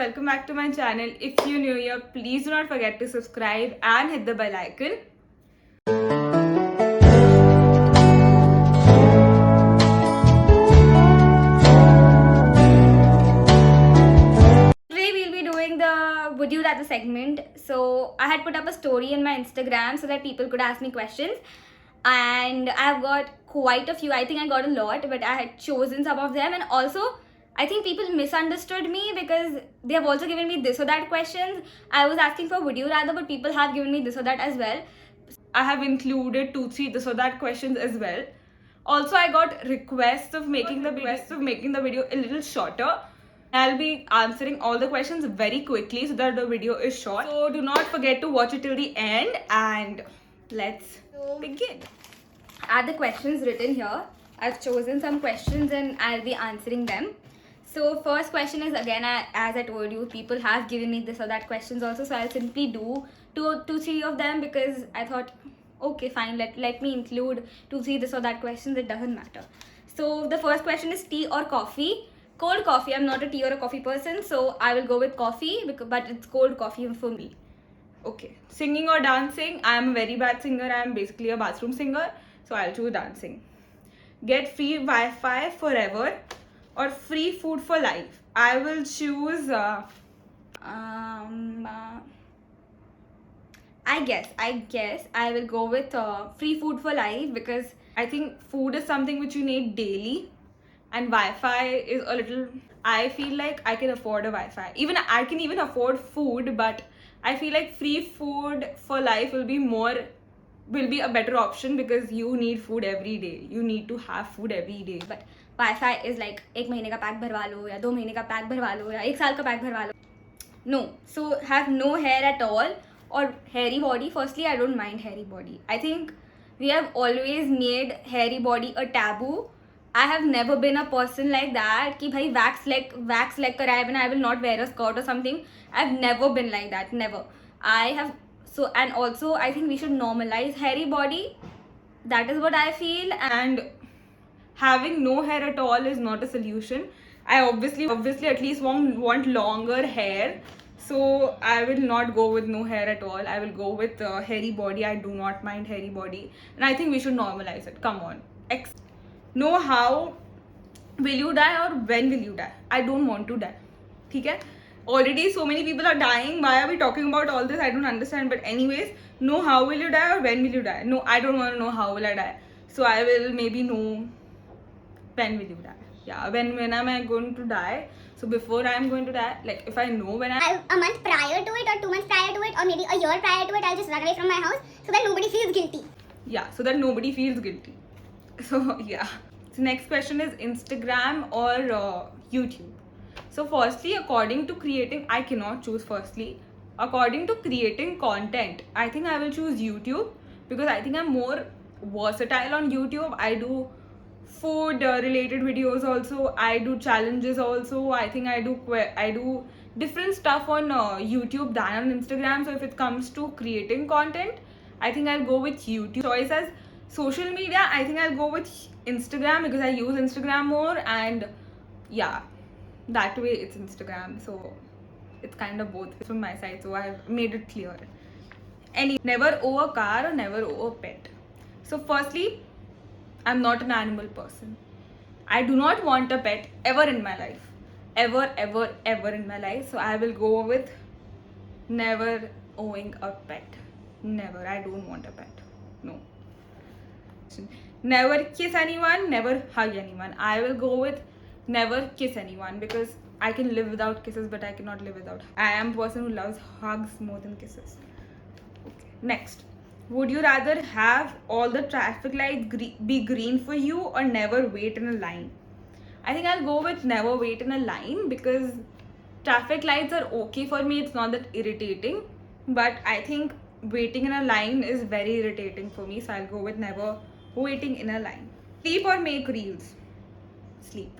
welcome back to my channel. If you're new here, please do not forget to subscribe and hit the bell icon. Today we'll be doing the Would You Rather segment. So I had put up a story in my Instagram so that people could ask me questions, and I've got quite a few. I think I got a lot, but I had chosen some of them. And also I think people misunderstood me because they have also given me this or that questions. I was asking for would you rather, but people have given me this or that as well. I have included 2-3 this or that questions as well. Also, I got requests of making the video a little shorter. I'll be answering all the questions very quickly so that the video is short. So do not forget to watch it till the end, and let's begin. Are the questions written here? I've chosen some questions and I'll be answering them. So first question is, again, as I told you, people have given me this or that questions also, so I'll simply do three of them because I thought, okay, fine, let me include 2-3 this or that questions. It doesn't matter. So the first question is tea or coffee. Cold coffee. I'm not a tea or a coffee person, so I will go with coffee, but it's cold coffee for me. Okay. Singing or dancing? I'm a very bad singer. I'm basically a bathroom singer, so I'll choose dancing. Get free Wi-Fi forever or free food for life? I will choose I guess I will go with free food for life, because I think food is something which you need daily, and Wi-Fi is a little. I feel like I can afford a Wi-Fi. Even I can even afford food, but I feel like free food for life will be a better option because you need food every day. You need to have food every day. But Wi-Fi is like एक महीने का pack भरवा लो या 2 महीने का pack भरवा लो या 1 साल का पैक भरवा लो. No. So have no hair at all or hairy body. Firstly, I don't mind hairy body. I think we have always made hairy body a taboo. I have never been a person like that कि भाई wax leg कराए बिना I will not wear a skirt or something. I've never been like that. Never. I have. So, and also I think we should normalize hairy body. That is what I feel. And having no hair at all is not a solution. I obviously at least want longer hair. So I will not go with no hair at all. I will go with hairy body. I do not mind hairy body. And I think we should normalize it. Come on. Know how will you die or when will you die? I don't want to die. Okay? Already so many people are dying. Why are we talking about all this? I don't understand. But anyways, know how will you die or when will you die? No, I don't want to know how will I die. So I will maybe know when will you die. Yeah, when am I going to die? So before I am going to die, like if I know when a month prior to it or 2 months prior to it or maybe a year prior to it, I'll just run away from my house so that nobody feels guilty. Yeah, so that nobody feels guilty. So yeah. So next question is Instagram or YouTube. So firstly, according to creating, I cannot choose firstly. According to creating content, I think I will choose YouTube because I think I'm more versatile on YouTube. I do food related videos also. I do challenges also. I think I do different stuff on YouTube than on Instagram. So if it comes to creating content, I think I'll go with YouTube. Choice as social media, I think I'll go with Instagram because I use Instagram more, and yeah, that way it's Instagram. So it's kind of both from my side. So I've made it clear. Never owe a car or never owe a pet. So firstly, I'm not an animal person. I do not want a pet ever in my life. Ever in my life. So I will go with never owing a pet. Never. I don't want a pet. No. Never kiss anyone, never hug anyone. I will go with never kiss anyone because I can live without kisses, but I cannot live without. I am a person who loves hugs more than kisses. Okay. Next. Would you rather have all the traffic lights be green for you or never wait in a line? I think I'll go with never wait in a line because traffic lights are okay for me. It's not that irritating. But I think waiting in a line is very irritating for me. So I'll go with never waiting in a line. Sleep or make reels? Sleep.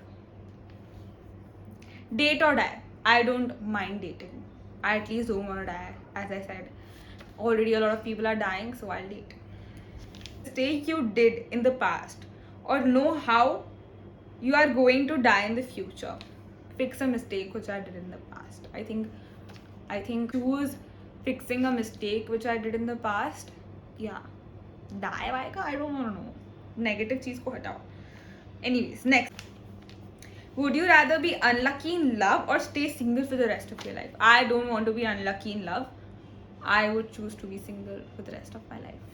Date or die? I don't mind dating. I at least don't want to die. As I said, already a lot of people are dying, so I'll date. Mistake you did in the past or know how you are going to die in the future. fix a mistake which I did in the past. I think choose fixing a mistake which I did in the past. Yeah. Die I don't want to know. Negative cheez ko hatao. Anyways, next. Would you rather be unlucky in love or stay single for the rest of your life? I don't want to be unlucky in love. I would choose to be single for the rest of my life.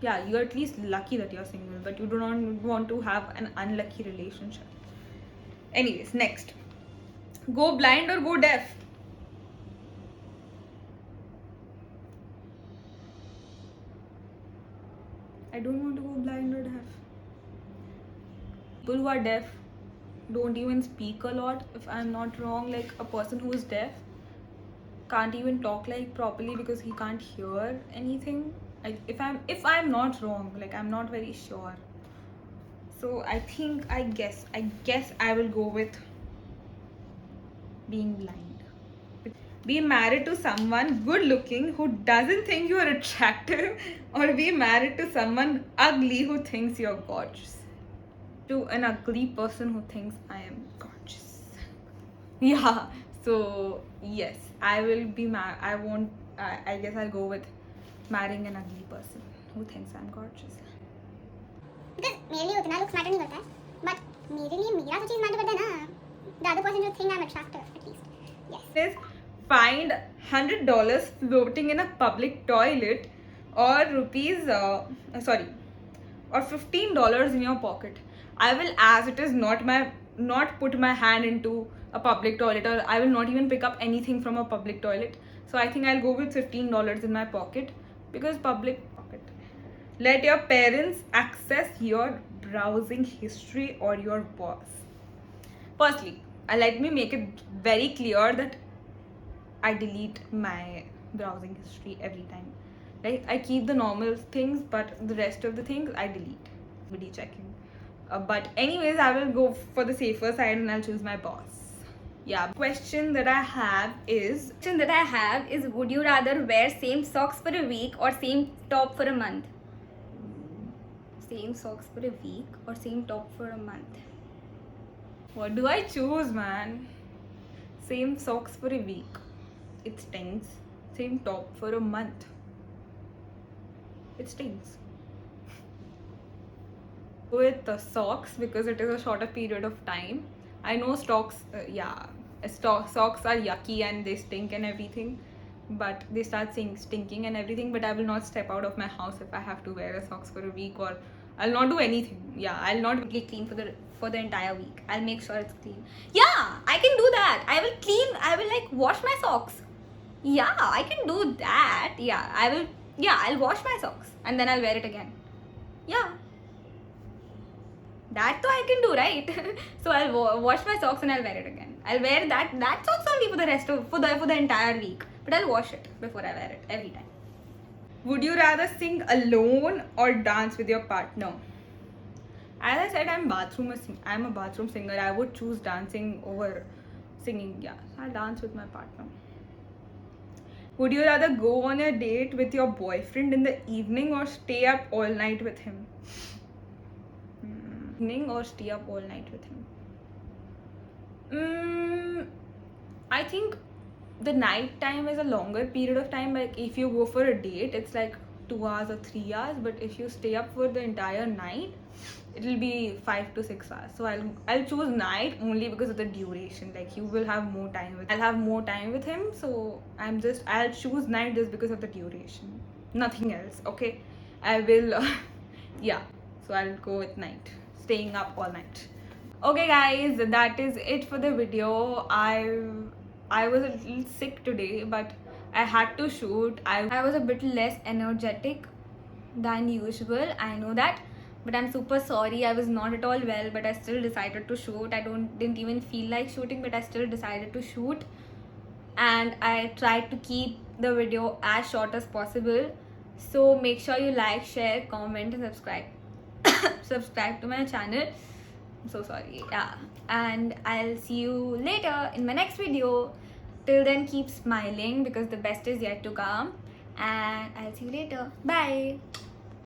Yeah, you're at least lucky that you're single, but you do not want to have an unlucky relationship. Anyways, next. Go blind or go deaf? I don't want to go blind or deaf. People who are deaf don't even speak a lot, if I'm not wrong. Like a person who is deaf can't even talk like properly because he can't hear anything. If I'm not wrong, like I'm not very sure. So I guess I will go with being blind. Be married to someone good looking who doesn't think you're attractive, or be married to someone ugly who thinks you're gorgeous. To an ugly person who thinks I am gorgeous. Yeah, so yes, I will be I guess I'll go with marrying an ugly person who thinks I'm gorgeous. Because मेरे लिए उतना looks matter नहीं करता है, but मेरे लिए मेरा तो चीज matter करता है ना. The other person should think I'm attractive at least. Yes. Says find $100 floating in a public toilet, or or $15 in your pocket. I will, as it is not put my hand into a public toilet, or I will not even pick up anything from a public toilet. So I think I'll go with $15 in my pocket, because public pocket. Let your parents access your browsing history or your boss. Firstly, let me make it very clear that I delete my browsing history every time. Like I keep the normal things, but the rest of the things I delete. Video checking. But anyways, I will go for the safer side and I'll choose my boss. Yeah. Question that I have is would you rather wear same socks for a week or same top for a month? Same socks for a week or same top for a month? what do I choose, man? Same socks for a week. It stinks. Same top for a month. It stinks. With the socks, because it is a shorter period of time. I know socks are yucky and they stink and everything, but they start stinking and everything. But I will not step out of my house if I have to wear a socks for a week, or I'll not do anything. Yeah, I'll not Be clean for the entire week. I'll make sure it's clean. Yeah, I can do that. I will like wash my socks. Yeah, I can do that. Yeah, I'll wash my socks and then I'll wear it again. Yeah. That I can do, right? So I'll wash my socks and I'll wear it again. I'll wear that socks only for the entire week. But I'll wash it before I wear it every time. Would you rather sing alone or dance with your partner? As I said, I'm a bathroom singer. I would choose dancing over singing. Yeah, so I'll dance with my partner. Would you rather go on a date with your boyfriend in the evening or stay up all night with him? Or stay up all night with him? I think the night time is a longer period of time. Like if you go for a date, it's like 2 hours or 3 hours, but if you stay up for the entire night, it will be 5 to 6 hours. So I'll choose night only because of the duration. Like you will have more time I'll have more time with him, so I'll choose night just because of the duration, nothing else. Okay, I will yeah, so I'll go with night, staying up all night. Okay guys, that is it for the video. I was a little sick today, but I had to shoot. I was a bit less energetic than usual, I know that, but I'm super sorry. I was not at all well, but I still decided to shoot. I didn't even feel like shooting, but I still decided to shoot, and I tried to keep the video as short as possible. So make sure you like, share, comment and subscribe to my channel. I'm so sorry. Yeah, and I'll see you later in my next video. Till then, keep smiling because the best is yet to come, and I'll see you later. Bye.